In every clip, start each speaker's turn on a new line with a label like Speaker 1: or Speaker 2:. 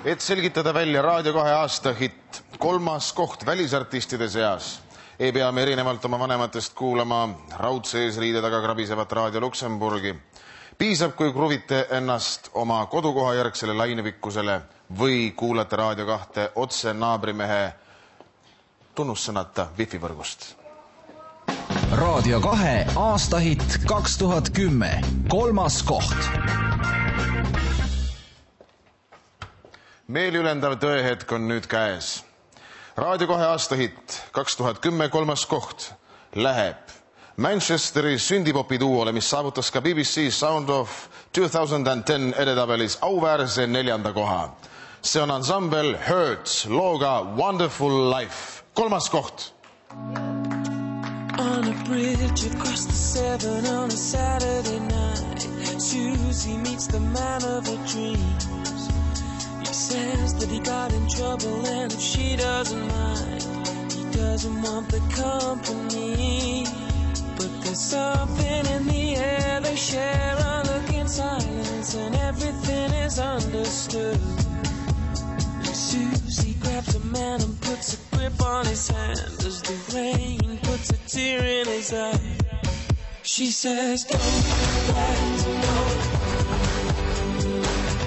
Speaker 1: Et selgitada välja Raadio 2 aasta hitt, 3. koht välisartistide seas. Ei pea me erinevalt oma vanematest kuulama raudse eesriide taga krabisevat Raadio Luxemburgi. Piisab, kui kruvite ennast oma kodukoha järgsele lainepikkusele või kuulate Raadio 2 otse naabrimehe tunnussõnata Wi-Fi-võrgust.
Speaker 2: Raadio 2 aastahitt 2010, 3. koht.
Speaker 1: Meeliülendav tõehetk on nüüd käes. Raadio 2 aastahitt 2010, 3. koht läheb Manchesteri sündipopi duole, mis saavutas ka BBC Sound of 2010 edetabelis auväärse 4. koha. See on ansambel Hurts looga Wonderful Life. 3. koht.
Speaker 3: On a bridge across the Severn on a Saturday night, Susie meets the man of her dreams. He says that he got in trouble and if she doesn't mind, he doesn't want the company. But there's something in the air, they share a look in silence and everything is understood. Susie grabs a man and puts a grip on his hand as the rain puts a tear in his eye. She says, don't let go,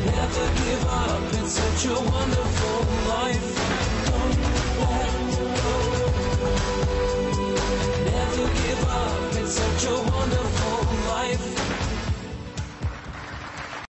Speaker 3: never give up, it's such a wonderful life.